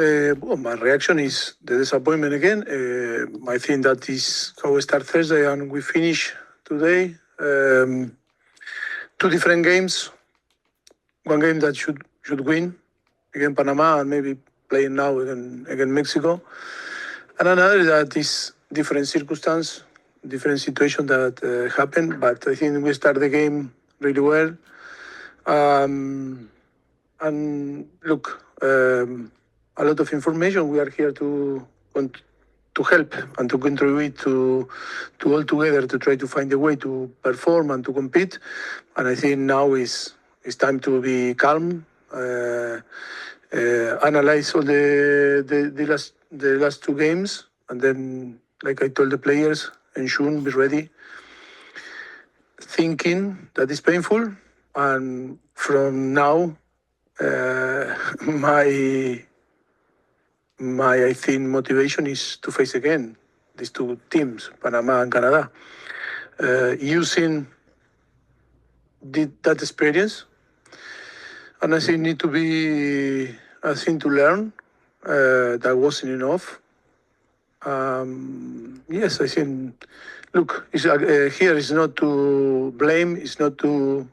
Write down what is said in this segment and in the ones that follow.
Well, my reaction is the disappointment again. I think that is how we start Thursday and we finish today. Two different games. One game that should win against Panama and maybe playing now against Mexico. And another that is different circumstance, different situation that happened. But I think we start the game really well. And look, a lot of information. We are here to help and to contribute to all together to try to find a way to perform and to compete. And I think now it's time to be calm, analyze all the last two games, and then, like I told the players, ensure be ready. Thinking that is painful, and from now, my I think motivation is to face again these two teams, Panama and Canada, using that experience. And I think need to be a thing to learn. That wasn't enough. Yes, I think. Look, here is not to blame. It's not to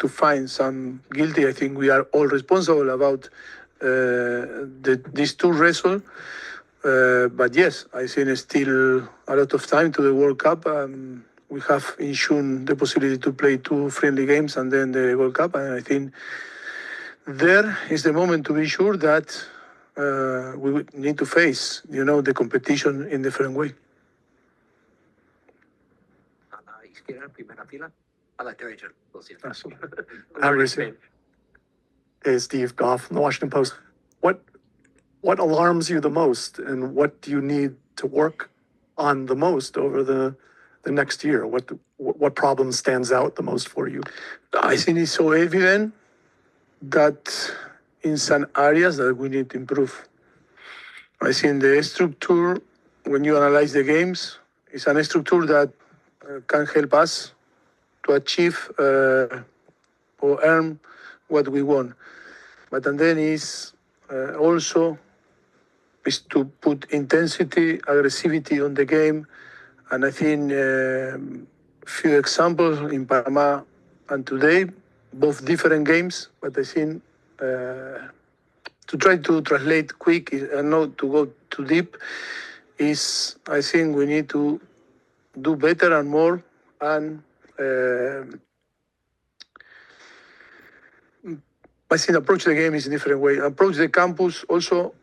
find some guilty. I think we are all responsible about these two results. But yes, I think it's still a lot of time to the World Cup. We have ensured the possibility to play two friendly games and then the World Cup. And I think there is the moment to be sure that we would need to face, the competition in different way. Hey, Steve Goff from the Washington Post. What alarms you the most, and what do you need to work on the most over the next year? What problem stands out the most for you? I think it's so evident that in some areas that we need to improve. I think the structure, when you analyze the games, is a structure that can help us to achieve or earn what we want. But then is also is to put intensity, aggressivity on the game. And I think few examples in Panama and today, both different games, but I think to try to translate quick and not to go too deep is, I think we need to do better and more, and I think approach the game is a different way. Approach the campus also,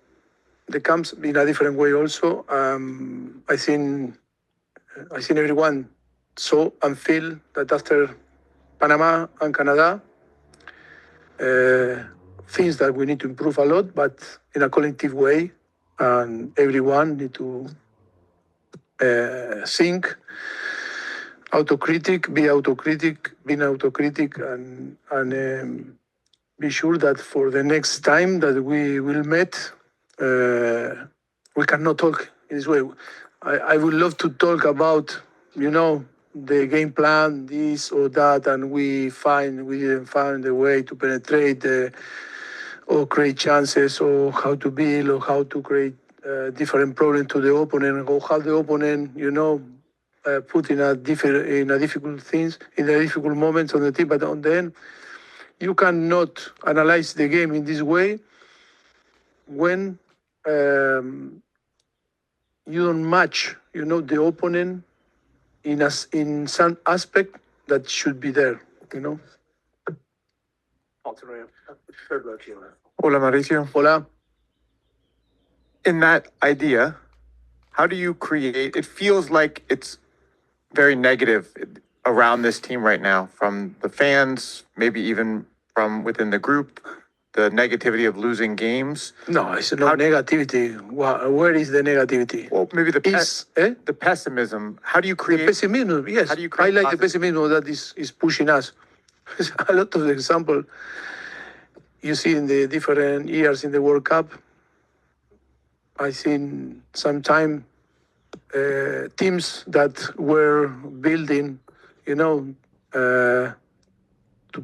the camps in a different way also. I think everyone saw and feel that after Panama and Canada, things that we need to improve a lot, but in a collective way, and everyone need to think, being autocritic, and be sure that for the next time that we will meet, we cannot talk in this way. I would love to talk about, the game plan, this or that, and we didn't find a way to penetrate or create chances, or how to build, or how to create different problems to the opponent, or how the opponent, put in a difficult things, in the difficult moments on the team. But on the end, you cannot analyze the game in this way when you don't match, the opponent in some aspect that should be there, Hola, Mauricio. Hola. In that idea, how do you create? It feels like it's very negative around this team right now, from the fans, maybe even from within the group, the negativity of losing games. No, it's not negativity. Where is the negativity? Well, maybe the pessimism. How do you create? The pessimism, yes. How do you create I like the pessimism that is pushing us. A lot of example you see in the different years in the World Cup. I think sometimes teams that were building, to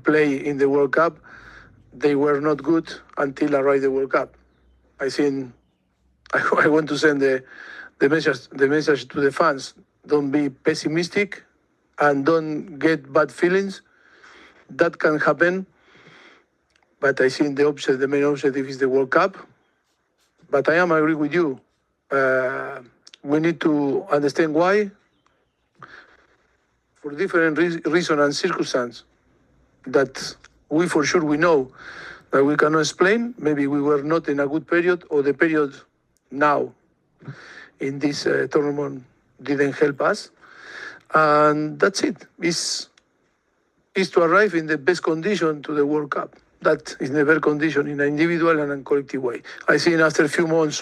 play in the World Cup, they were not good until arrived the World Cup. I think I want to send the message to the fans. Don't be pessimistic and don't get bad feelings. That can happen. But I think the main objective is the World Cup. But I agree with you. We need to understand why, for different reason and circumstance, that we for sure we know that we cannot explain. Maybe we were not in a good period, or the period now in this tournament didn't help us. And that's it. Is to arrive in the best condition to the World Cup. That is the best condition in an individual and a collective way. I think after a few months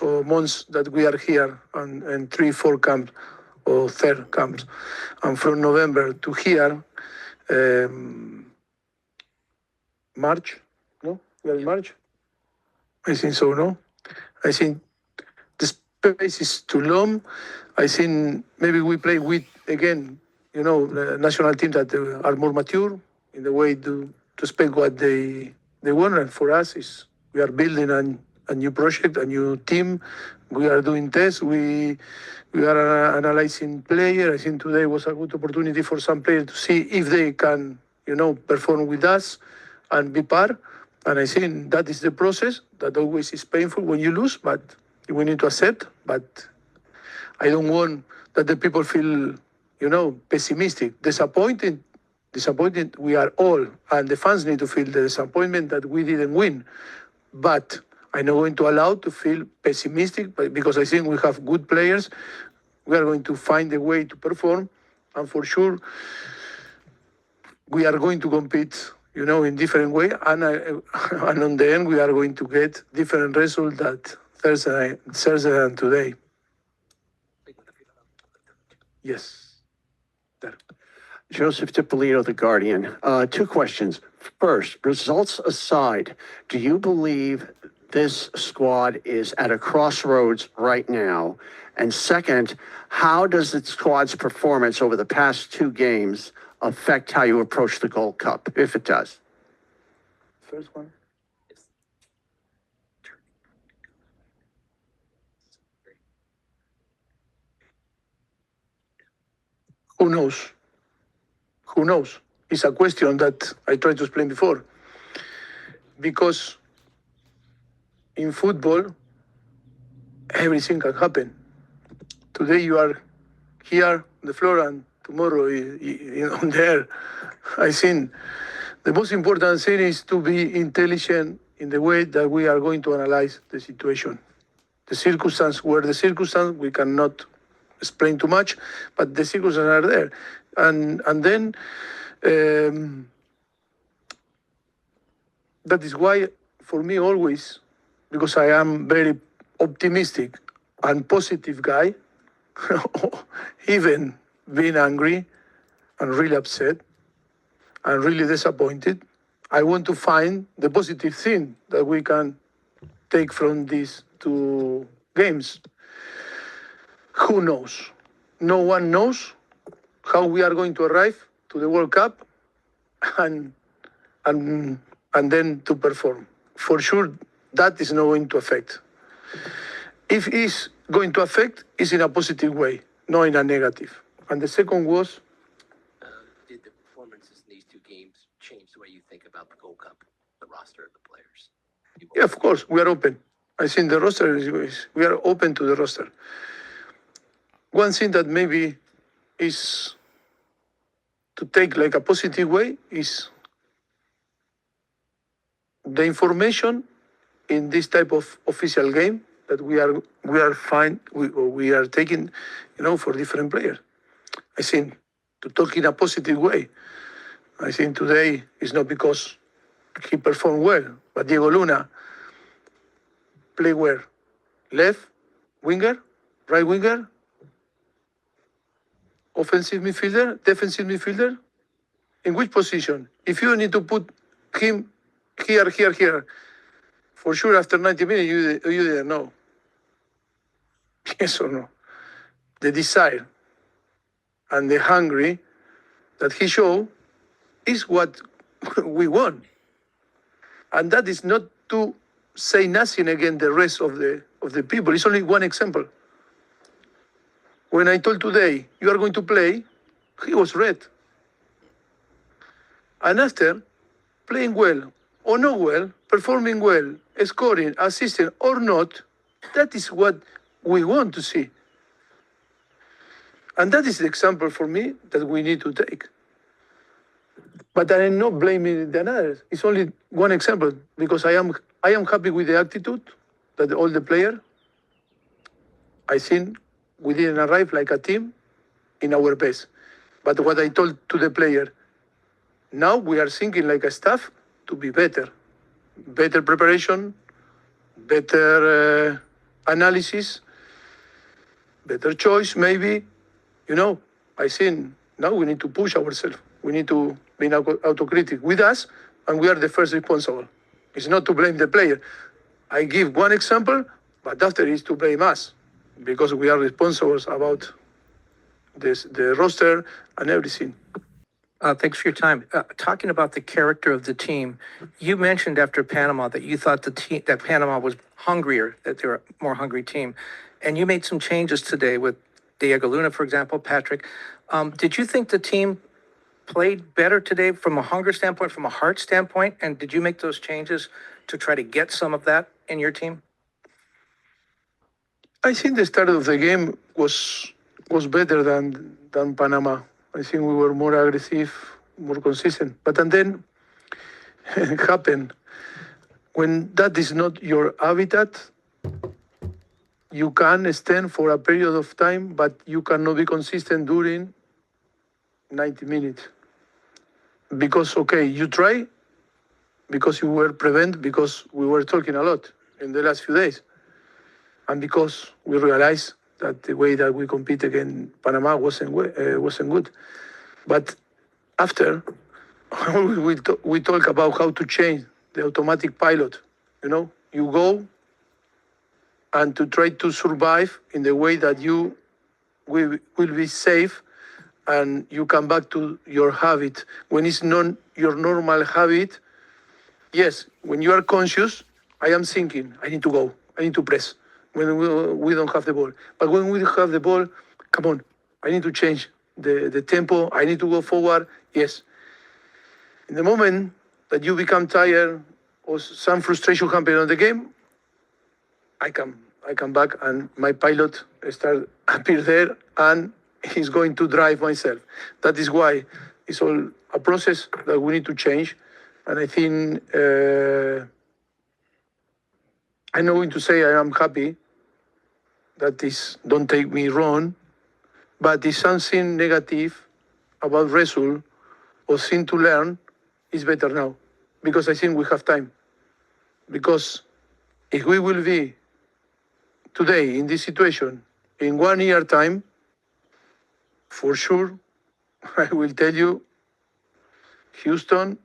that we are here and 3-4 camps or third camps, and from November to here, March, no? We are in March? I think so, no? I think the space is too long. I think maybe we play with, again, the national team that are more mature in the way to expect what they want. And for us, we are building a new project, a new team. We are doing tests. We are analyzing players. I think today was a good opportunity for some players to see if they can, perform with us and be part. And I think that is the process that always is painful when you lose, but we need to accept. But I don't want that the people feel, pessimistic, disappointed. We are all, and the fans need to feel the disappointment that we didn't win. But I'm not going to allow to feel pessimistic, because I think we have good players. We are going to find a way to perform, and for sure, we are going to compete, in different way. And on the end, we are going to get different results that Thursday and today. Yes. There. Joseph DiPolito, The Guardian. Two questions. First, results aside, do you believe this squad is at a crossroads right now? And second, how does the squad's performance over the past two games affect how you approach the Gold Cup, if it does? First one. Who knows? Who knows? It's a question that I tried to explain before. Because in football, everything can happen. Today you are here on the floor, and tomorrow on the air. I think the most important thing is to be intelligent in the way that we are going to analyze the situation. The circumstances were the circumstances. We cannot explain too much, but the circumstances are there. And then that is why, for me, always, because I am very optimistic and positive guy, even being angry and really upset and really disappointed, I want to find the positive thing that we can take from these two games. Who knows? No one knows how we are going to arrive to the World Cup and then to perform. For sure, that is not going to affect. If it's going to affect, it's in a positive way, not in a negative. And the second was, did the performances in these two games change the way you think about the Gold Cup, the roster of the players? yeah, of course, we are open. I think the roster we are open to the roster. One thing that maybe is to take like a positive way is the information in this type of official game that we are taking, for different players. I think to talk in a positive way. I think today is not because he performed well, but Diego Luna play where? Left winger, right winger, offensive midfielder, defensive midfielder. In which position? If you need to put him here, for sure after 90 minutes you didn't know. Yes or no? The desire and the hungry that he showed is what we want. And that is not to say nothing against the rest of the people. It's only one example. When I told today, you are going to play, he was red. And after, playing well or not well, performing well, scoring, assisting or not, that is what we want to see. And that is the example for me that we need to take. But I am not blaming the others. It's only one example because I am happy with the attitude that all the players. I think we didn't arrive like a team in our best. But what I told to the player, now we are thinking like a staff to be better. Better preparation, better analysis, better choice maybe. You know, I think now we need to push ourselves. We need to be autocritic with us, and we are the first responsible. It's not to blame the player. I give one example, but after is to blame us, because we are responsible about this, the roster and everything. Thanks for your time. Talking about the character of the team, you mentioned after Panama that you thought that Panama was hungrier, that they were a more hungry team, and you made some changes today with Diego Luna, for example, Patrick. Did you think the team played better today from a hunger standpoint, from a heart standpoint, and did you make those changes to try to get some of that in your team? I think the start of the game was better than Panama. I think we were more aggressive, more consistent. But and then it happened. When that is not your habitat, you can stand for a period of time, but you cannot be consistent during 90 minutes. Because, okay, you try, because you were prevent, because we were talking a lot in the last few days. And because we realized that the way that we compete against Panama wasn't good. But after, we talk about how to change the automatic pilot. You know, you go and to try to survive in the way that you will be safe and you come back to your habit. When it's not your normal habit, yes, when you are conscious, I am thinking, I need to go, I need to press. When we don't have the ball. But when we have the ball, come on, I need to change the tempo, I need to go forward, yes. In the moment that you become tired or some frustration happen on the game, I come back and my pilot start appear there and he's going to drive myself. That is why it's all a process that we need to change. And I think I'm not going to say I am happy. That is, don't take me wrong, but it's something negative about result or thing to learn is better now because I think we have time. Because if we will be today in this situation in 1 year time, for sure, I will tell you, Houston,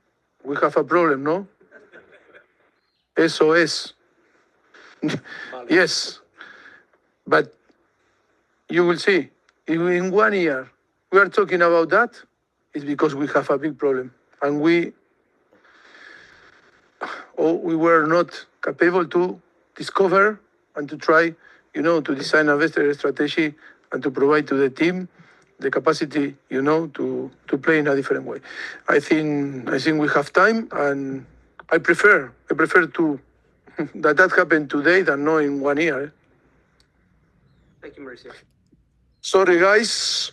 we have a problem, no? SOS. Yes. But you will see, if in 1 year we are talking about that, it's because we have a big problem. And we were not capable to discover and to try, you know, to design a better strategy and to provide to the team the capacity, you know, to play in a different way. I think we have time, and I prefer to that happened today than not in 1 year. Thank you, Mauricio. Sorry, guys.